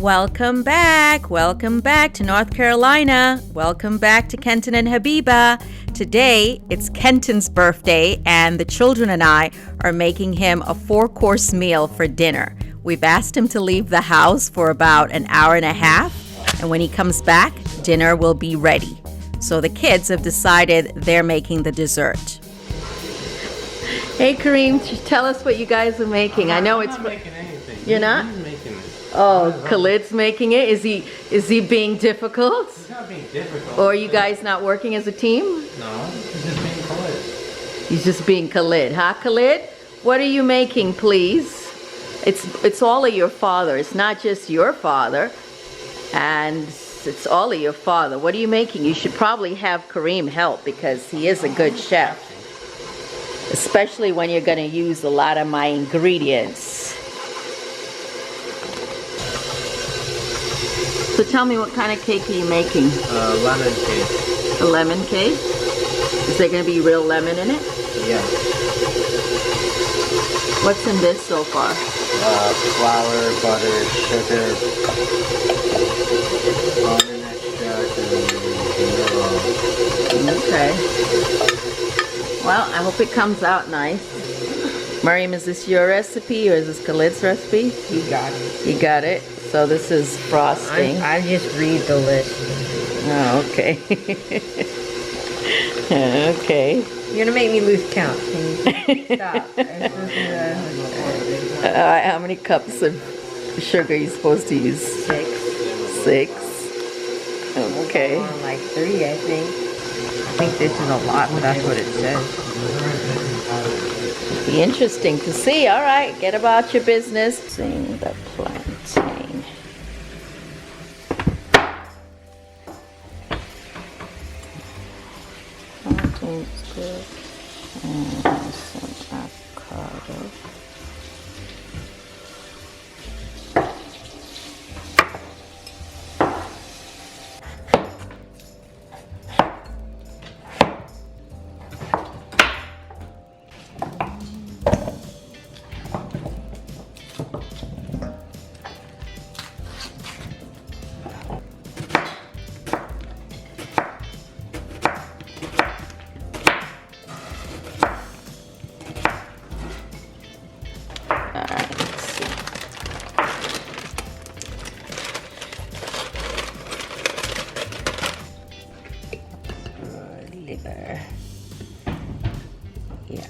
Welcome back to North Carolina. Welcome back to Kenton and Habiba. Today, it's Kenton's birthday, and the children and I are making him a 4-course meal for dinner. We've asked him to leave the house for about an hour and a half, and when he comes back, dinner will be ready. So the kids have decided they're making the dessert. Hey Kareem, tell us what you guys are making. I know it's... I'm not making anything. You're not? He's making it. Oh, Khalid's making it? Is he being difficult? He's not being difficult. Or are you guys not working as a team? No, he's just being Khalid. He's just being Khalid, huh Khalid? What are you making, please? It's all of your father. It's not just your father. And it's all of your father. What are you making? You should probably have Kareem help because he is a good chef. Especially when you're going to use a lot of my ingredients. So tell me, what kind of cake are you making? Lemon cake. A lemon cake? Is there going to be real lemon in it? Yeah. What's in this so far? Flour, butter, sugar, almond extract, and vanilla. Okay. Well, I hope it comes out nice. Mariam, is this your recipe or is this Khalid's recipe? He got it. You got it? So this is frosting. I just read the list. Oh, okay. Okay. You're gonna make me lose count. Can you stop? How many cups of sugar are you supposed to use? 6. 6. Okay. On like 3, I think. I think this is a lot, but that's what it says. Be interesting to see. All right, get about your business. Sing the plantain. Plantain's good. And some avocado. Liver. Yep.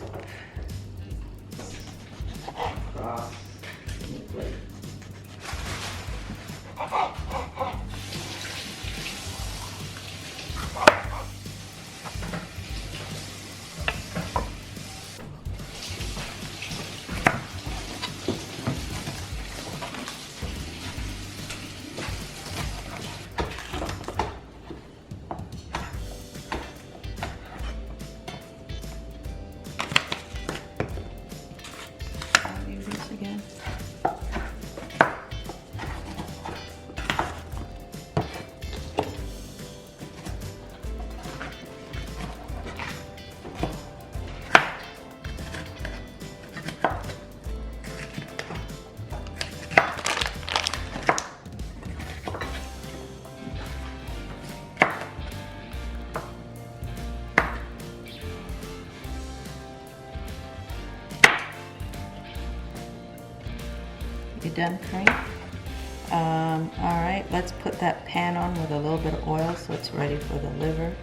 Again. You done, Frank? All right, let's put that pan on with a little bit of oil so it's ready for the liver.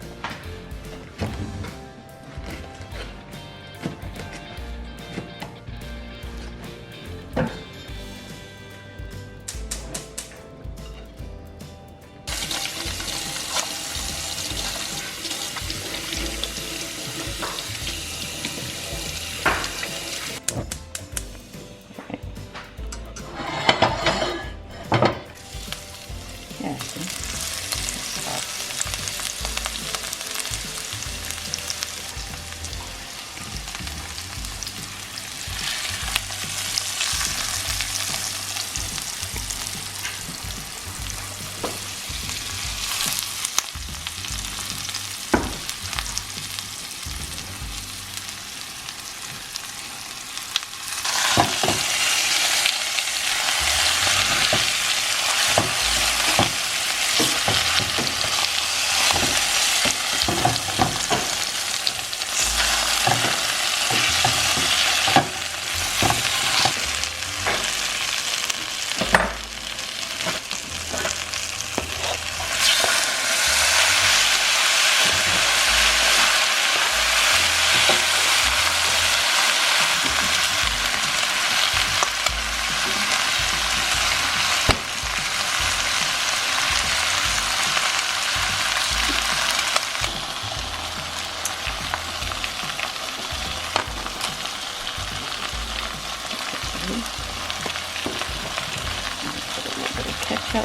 Go.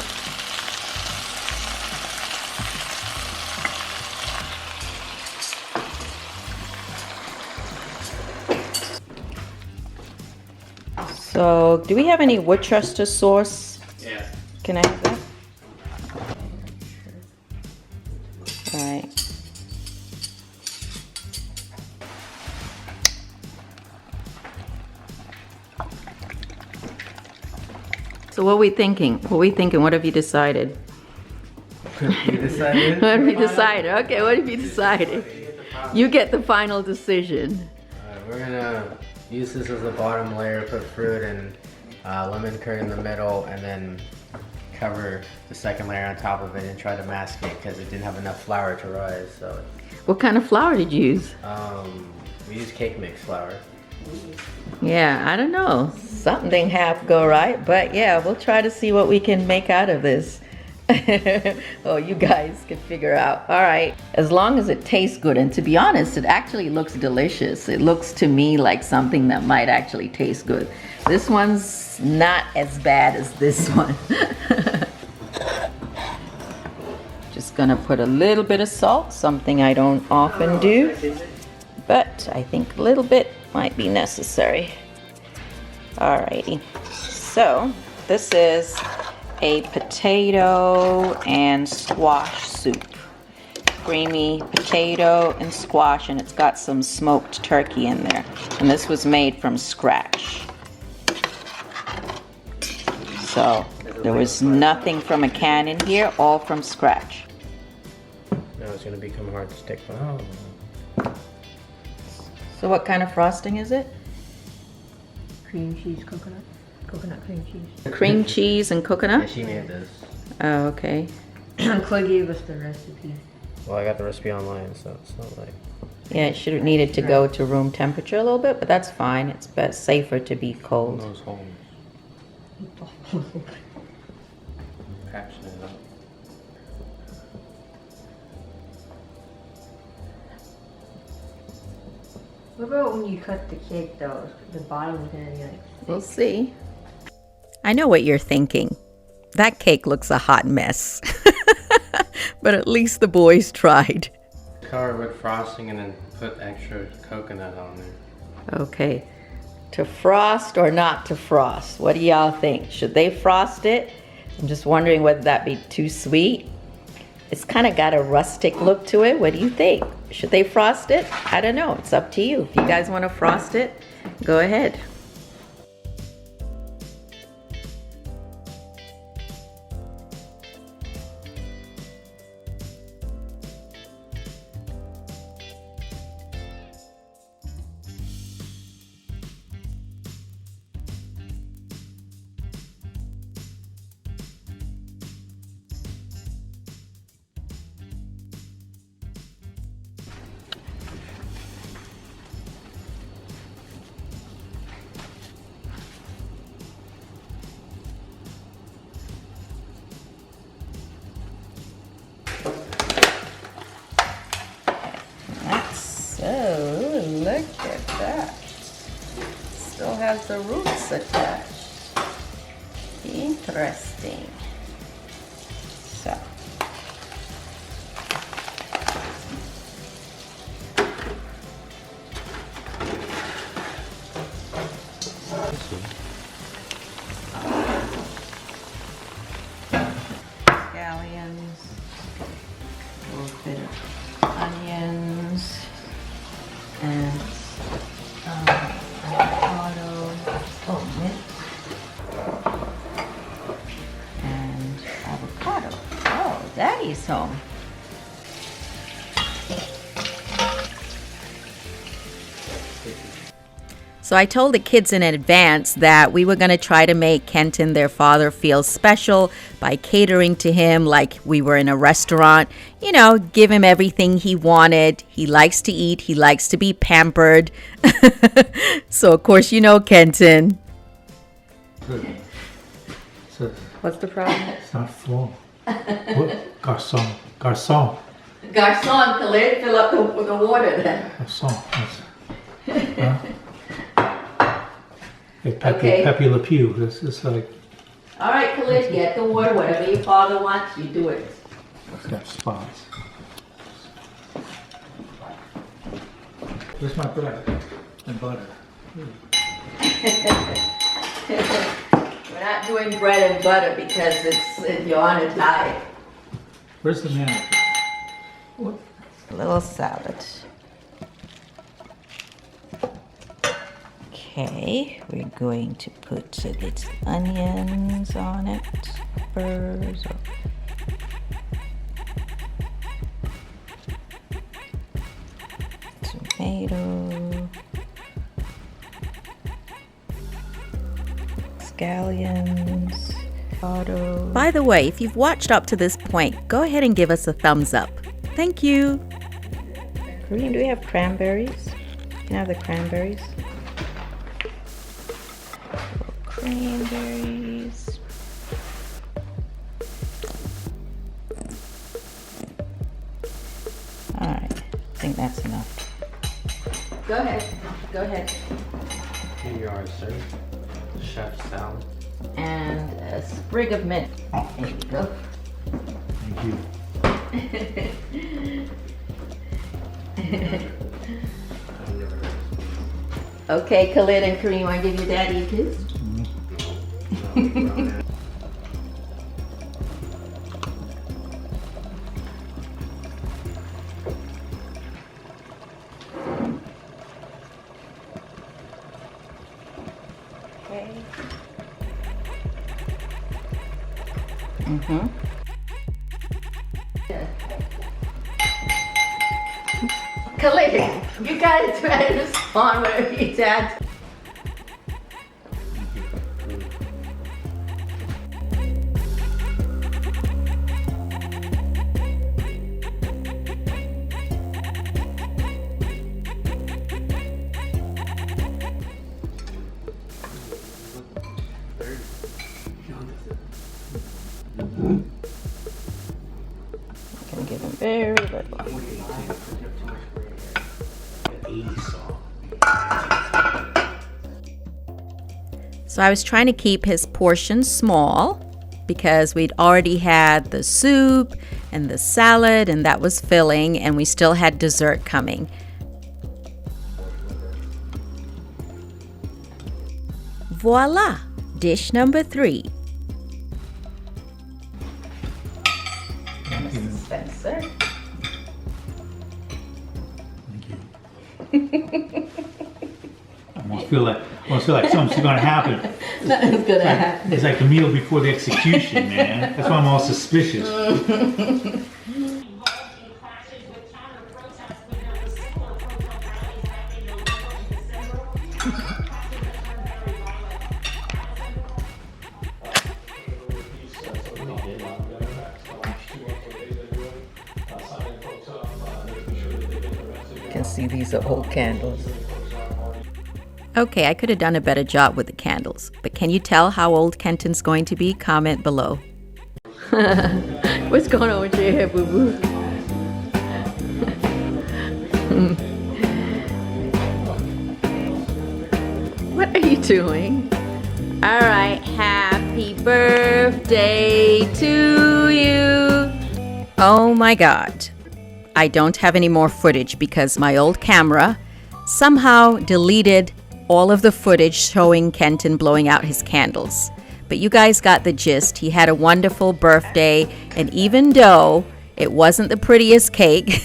So, do we have any Worcester sauce? Yeah. Can I have that? All right. So what are we thinking? What are we thinking? What have you decided? You decided? What have you decided? Okay, what have you decided? You get the final decision. We're gonna use this as the bottom layer, put fruit and lemon curd in the middle, and then cover the second layer on top of it and try to mask it because it didn't have enough flour to rise. So What kind of flour did you use? we use cake mix flour. Yeah, I don't know. Something didn't half go right, but yeah, we'll try to see what we can make out of this. Oh, you guys can figure out. All right, as long as it tastes good, and to be honest, it actually looks delicious. It looks to me like something that might actually taste good. This one's not as bad as this one. Just gonna put a little bit of salt, something I don't often do, but I think a little bit might be necessary. Alrighty, so this is a potato and squash soup. Creamy potato and squash, and it's got some smoked turkey in there. And this was made from scratch. So there was nothing from a can in here, all from scratch. Now it's gonna become hard to stick. Oh. So what kind of frosting is it? Cream cheese, coconut. Coconut cream cheese. Cream cheese and Yeah, coconut? she made this. Oh, okay. Clay gave us the recipe. Well, I got the recipe online, so it's not like. Yeah, it should have needed to go to room temperature a little bit, but that's fine. It's best safer to be cold. Those holes. Patching it up. What about when you cut the cake though? The bottom is gonna be like. We'll see. I know what you're thinking. That cake looks a hot mess. But at least the boys tried. Cover with frosting and then put extra coconut on there. Okay. To frost or not to frost? What do y'all think? Should they frost it? I'm just wondering whether that'd be too sweet. It's kind of got a rustic look to it. What do you think? Should they frost it? I don't know. It's up to you. If you guys want to frost it, go ahead. So, look at that. Still has the roots attached. Interesting. So. Scallions. A little bit of onions. And avocado, mint, and avocado. Oh, Daddy's home. So I told the kids in advance that we were going to try to make Kenton, their father, feel special by catering to him like we were in a restaurant. You know, give him everything he wanted. He likes to eat. He likes to be pampered. So, of course, you know Kenton. What's the problem? It's not full. What? Garçon. Garçon. Garçon, fill up the water then. Garçon. Hey, Pepe, Okay. Pepe Le Pew. This is like All right, Khalid, get the water. Whatever your father wants, you do it. It's got spots. Where's my bread and butter? We're not doing bread and butter because you're on a diet. Where's the manager? What? A little salad. Okay, we're going to put a little onions on it. Peppers. Tomato. Scallions. Avocado. By the way, if you've watched up to this point, go ahead and give us a thumbs up. Thank you. Korean, do we have cranberries? Can I have the cranberries? Cranberries. Alright, I think that's enough. Go ahead. Go ahead. Here you are, sir. Chef salad. And a sprig of mint. There you go. Thank you. Okay, Khalid and Kareem, want to give your daddy a kiss? Okay. Mm-hmm. Khalid, you gotta try to respond whatever your dad. Gonna give him very little. So I was trying to keep his portions small because we'd already had the soup and the salad and that was filling, and we still had dessert coming. Voila! Dish number 3. Mrs. Spencer. Thank you. I almost feel like something's gonna happen. Nothing's gonna happen. It's like the meal before the execution, man. That's why I'm all suspicious. You can see these are old candles. Okay, I could have done a better job with the candles, but can you tell how old Kenton's going to be? Comment below. What's going on with your hair, boo-boo? What are you doing? All right, happy birthday to you. Oh my God. I don't have any more footage because my old camera somehow deleted all of the footage showing Kenton blowing out his candles. But you guys got the gist. He had a wonderful birthday, and even though it wasn't the prettiest cake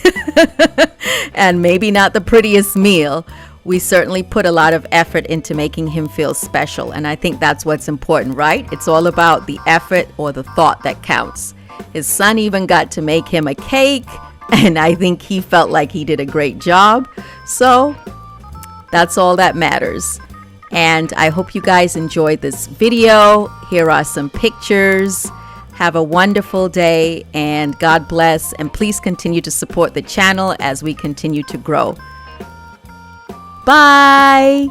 and maybe not the prettiest meal, we certainly put a lot of effort into making him feel special. And I think that's what's important, right? It's all about the effort or the thought that counts. His son even got to make him a cake, and I think he felt like he did a great job. So that's all that matters. And I hope you guys enjoyed this video. Here are some pictures. Have a wonderful day and God bless. And please continue to support the channel as we continue to grow. Bye.